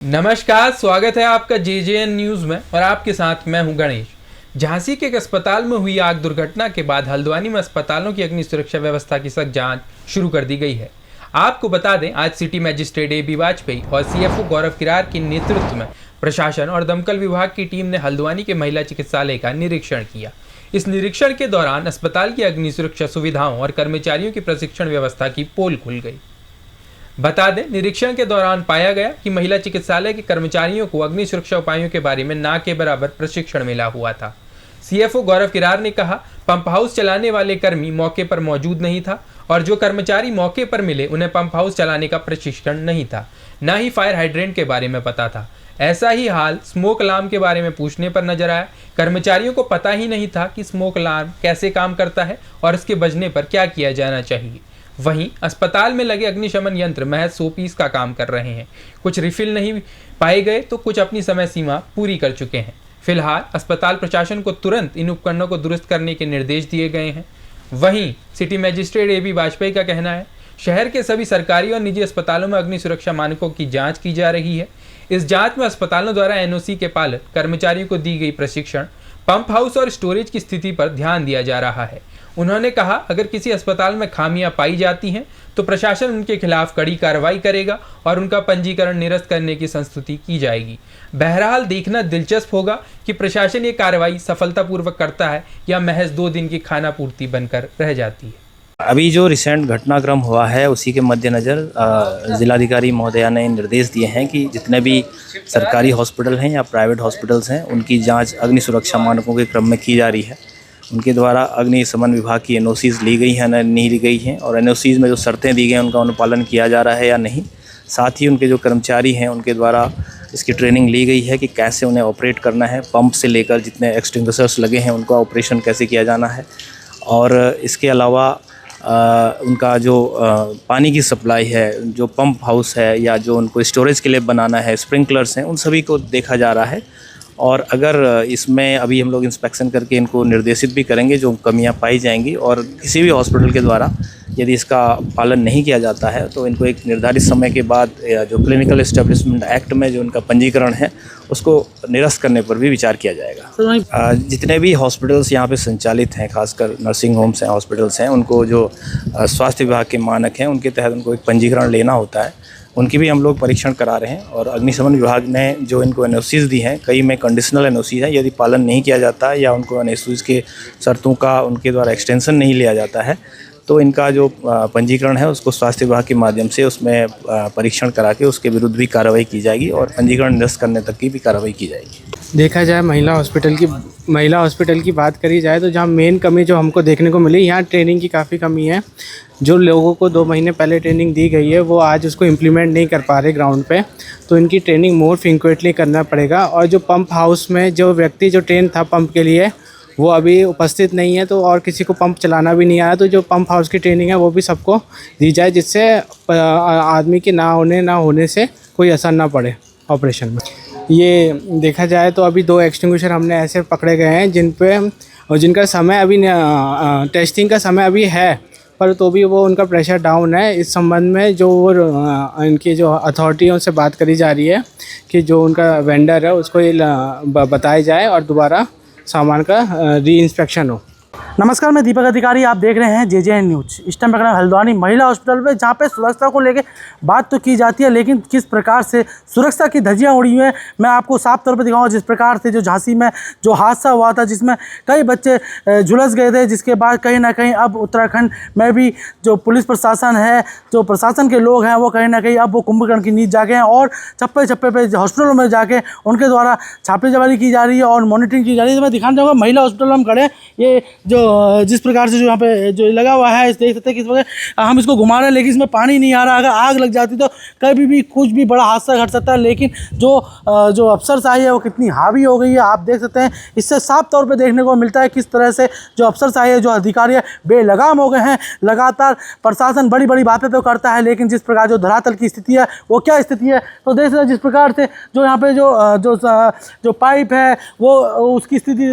नमस्कार, स्वागत है आपका जेजेएन न्यूज में और आपके साथ मैं हूं गणेश। झांसी के एक अस्पताल में हुई आग दुर्घटना के बाद हल्द्वानी में अस्पतालों की अग्नि सुरक्षा व्यवस्था की सख्त जांच शुरू कर दी गई है। आपको बता दें, आज city magistrate A B Vajpayee और सीएफओ गौरव किरार के नेतृत्व में प्रशासन और दमकल विभाग की टीम ने हल्द्वानी के महिला चिकित्सालय का निरीक्षण किया। इस निरीक्षण के दौरान अस्पताल की अग्नि सुरक्षा सुविधाओं और कर्मचारियों की प्रशिक्षण व्यवस्था की पोल खुल गई। बता दें, निरीक्षण के दौरान पाया गया कि महिला चिकित्सालय के कर्मचारियों को अग्नि सुरक्षा उपायों के बारे में ना के बराबर प्रशिक्षण मिला हुआ था। सीएफओ गौरव किरार ने कहा, पंप हाउस चलाने वाले कर्मी मौके पर मौजूद नहीं था और जो कर्मचारी मौके पर मिले उन्हें पंप हाउस चलाने का प्रशिक्षण नहीं था, न ही फायर हाइड्रेंट के बारे में पता था। ऐसा ही हाल स्मोक अलार्म के बारे में पूछने पर नजर आया। कर्मचारियों को पता ही नहीं था कि स्मोक अलार्म कैसे काम करता है और इसके बजने पर क्या किया जाना चाहिए। वहीं अस्पताल में लगे अग्निशमन यंत्र महज 100 पीस का काम कर रहे हैं। कुछ रिफिल नहीं पाए गए तो कुछ अपनी समय सीमा पूरी कर चुके हैं। फिलहाल अस्पताल प्रशासन को तुरंत इन उपकरणों को दुरुस्त करने के निर्देश दिए गए हैं। वहीं city magistrate A B Vajpayee का कहना है, शहर के सभी सरकारी और निजी अस्पतालों में अग्नि सुरक्षा मानकों की जांच की जा रही है। इस जांच में अस्पतालों द्वारा एनओसी के पालन, कर्मचारियों को दी गई प्रशिक्षण, पंप हाउस और स्टोरेज की स्थिति पर ध्यान दिया जा रहा है। उन्होंने कहा, अगर किसी अस्पताल में खामियां पाई जाती हैं तो प्रशासन उनके खिलाफ कड़ी कार्रवाई करेगा और उनका पंजीकरण निरस्त करने की संस्तुति की जाएगी। बहरहाल देखना दिलचस्प होगा कि प्रशासन ये कार्रवाई सफलतापूर्वक करता है या महज 2 दिन की खाना पूर्ति बनकर रह जाती है। अभी जो रिसेंट घटनाक्रम हुआ है उसी के मद्देनज़र जिलाधिकारी महोदया ने निर्देश दिए हैं कि जितने भी सरकारी हॉस्पिटल हैं या प्राइवेट हॉस्पिटल्स हैं उनकी जांच अग्नि सुरक्षा मानकों के क्रम में की जा रही है। उनके द्वारा अग्निशमन विभाग की एनओसीज़ ली गई हैं या नहीं ली गई हैं और एनओसीज़ में जो शर्तें दी गई हैं उनका अनुपालन किया जा रहा है या नहीं। साथ ही उनके जो कर्मचारी हैं उनके द्वारा इसकी ट्रेनिंग ली गई है कि कैसे उन्हें ऑपरेट करना है, पंप से लेकर जितने एक्सटिंग्विशर्स लगे हैं उनका ऑपरेशन कैसे किया जाना है। और इसके अलावा उनका जो पानी की सप्लाई है, जो पंप हाउस है या जो उनको स्टोरेज के लिए बनाना है, स्प्रिंकलर्स हैं, उन सभी को देखा जा रहा है। और अगर इसमें अभी हम लोग इंस्पेक्शन करके इनको निर्देशित भी करेंगे जो कमियां पाई जाएंगी और किसी भी हॉस्पिटल के द्वारा यदि इसका पालन नहीं किया जाता है तो इनको एक निर्धारित समय के बाद जो क्लिनिकल एस्टेब्लिशमेंट एक्ट में जो इनका पंजीकरण है उसको निरस्त करने पर भी विचार किया जाएगा। जितने भी हॉस्पिटल्स यहाँ पे संचालित हैं, खासकर नर्सिंग होम्स हैं, हॉस्पिटल्स हैं, उनको जो स्वास्थ्य विभाग के मानक हैं उनके तहत उनको एक पंजीकरण लेना होता है। उनकी भी हम लोग परीक्षण करा रहे हैं और अग्निशमन विभाग ने जो इनको एनओसीज़ दी हैं, कई में कंडीशनल एनओसीज़ है, यदि पालन नहीं किया जाता है या उनको एनओसीज़ के शर्तों का उनके द्वारा एक्सटेंशन नहीं लिया जाता है तो इनका जो पंजीकरण है उसको स्वास्थ्य विभाग के माध्यम से उसमें परीक्षण करा के उसके विरुद्ध भी कार्रवाई की जाएगी और पंजीकरण निरस्त करने तक की भी कार्रवाई की जाएगी। देखा जाए महिला हॉस्पिटल की बात करी जाए तो जहाँ मेन कमी जो हमको देखने को मिली, यहाँ ट्रेनिंग की काफ़ी कमी है। जो लोगों को 2 महीने पहले ट्रेनिंग दी गई है वो आज उसको इम्प्लीमेंट नहीं कर पा रहे ग्राउंड पे, तो इनकी ट्रेनिंग मोर फ्रीक्वेंटली करना पड़ेगा। और जो पंप हाउस में जो व्यक्ति जो ट्रेन था पंप के लिए वो अभी उपस्थित नहीं है, तो और किसी को पंप चलाना भी नहीं आया, तो जो पंप हाउस की ट्रेनिंग है वो भी सबको दी जाए जिससे आदमी के ना होने से कोई असर ना पड़े ऑपरेशन में। ये देखा जाए तो अभी 2 एक्सटिंग्विशर हमने ऐसे पकड़े गए हैं जिन पे और जिनका समय अभी टेस्टिंग का समय अभी है, पर तो भी वो उनका प्रेशर डाउन है। इस संबंध में जो इनकी जो अथॉरिटियों से बात करी जा रही है कि जो उनका वेंडर है उसको ये बताया जाए और दोबारा सामान का री इंस्पेक्शन हो। नमस्कार, मैं दीपक अधिकारी, आप देख रहे हैं जेजेएन न्यूज। इस टाइम पकड़ा हल्द्वानी महिला हॉस्पिटल में, जहां पे सुरक्षा को लेके बात तो की जाती है लेकिन किस प्रकार से सुरक्षा की धज्जियां उड़ी हुई हैं मैं आपको साफ तौर पे दिखाऊंगा। जिस प्रकार से जो झांसी में जो हादसा हुआ था जिसमें कई बच्चे झुलस गए थे, जिसके बाद कहीं ना कहीं अब उत्तराखंड में भी जो पुलिस प्रशासन है, जो प्रशासन के लोग हैं, वो कहीं ना कहीं अब वो कुंभकर्ण की नींद जागे हैं और चप्पे चप्पे पे हॉस्पिटलों में जाके उनके द्वारा छापेमारी की जा रही है और मॉनिटरिंग की जा रही है। तो मैं दिखाना चाहूँगा महिला हॉस्पिटल में हम खड़े हैं, ये जो जिस प्रकार से जो यहाँ पे जो लगा हुआ है देख सकते हैं किस वजह हम इसको घुमा रहे हैं लेकिन इसमें पानी नहीं आ रहा। अगर आग लग जाती तो कभी भी कुछ भी बड़ा हादसा घट सकता है, लेकिन जो अफसरशाही है वो कितनी हावी हो गई है आप देख सकते हैं। इससे साफ तौर पे देखने को मिलता है किस तरह से जो अफसरशाही है, जो अधिकारी है, बेलगाम हो गए हैं। लगातार प्रशासन बड़ी बड़ी बातें तो करता है लेकिन जिस प्रकार जो धरातल की स्थिति है वो क्या स्थिति है तो देख सकते हैं। जिस प्रकार से जो यहाँ पे जो पाइप है वो उसकी स्थिति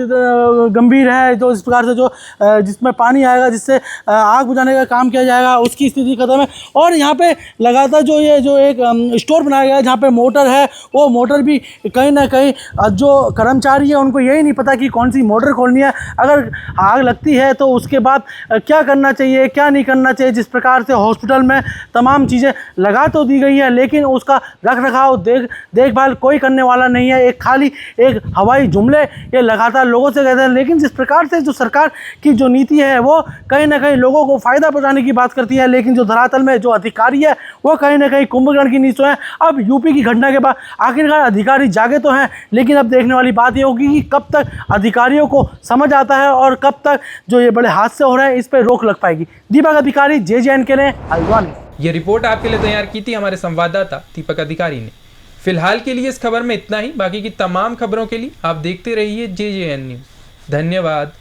गंभीर है, जो इस प्रकार से जो जिसमें पानी आएगा, जिससे आग बुझाने का काम किया जाएगा, उसकी स्थिति खत्म है। और यहाँ पे लगातार जो एक स्टोर बनाया गया है जहाँ पे मोटर है, वो मोटर भी कहीं ना कहीं जो कर्मचारी है उनको यही नहीं पता कि कौन सी मोटर खोलनी है, अगर आग लगती है तो उसके बाद क्या करना चाहिए, क्या नहीं करना चाहिए। जिस प्रकार से हॉस्पिटल में तमाम चीज़ें लगा तो दी गई है, लेकिन उसका रख रखाव देखभाल कोई करने वाला नहीं है। एक खाली एक हवाई जुमले ये लगातार लोगों से कहते हैं। लेकिन जिस प्रकार से जो सरकार की जो नीति है वो कहीं ना कहीं लोगों को फ़ायदा पहुंचाने की बात करती है, लेकिन जो धरातल में जो अधिकारी है वो कहीं ना कहीं कुंभकर्ण की नीचों है। अब यूपी की घटना के बाद आखिरकार अधिकारी जागे तो हैं, लेकिन अब देखने वाली बात ये होगी कि कब तक अधिकारियों को समझ आता है और कब तक जो ये बड़े हादसे हो रहे हैं इस पर रोक लग पाएगी। दीपक अधिकारी, JJN के लिए हल्द्वानी। ये रिपोर्ट आपके लिए तैयार की थी हमारे संवाददाता दीपक अधिकारी ने। फिलहाल के लिए इस खबर में इतना ही। बाकी की तमाम खबरों के लिए आप देखते रहिए JJN न्यूज़। धन्यवाद।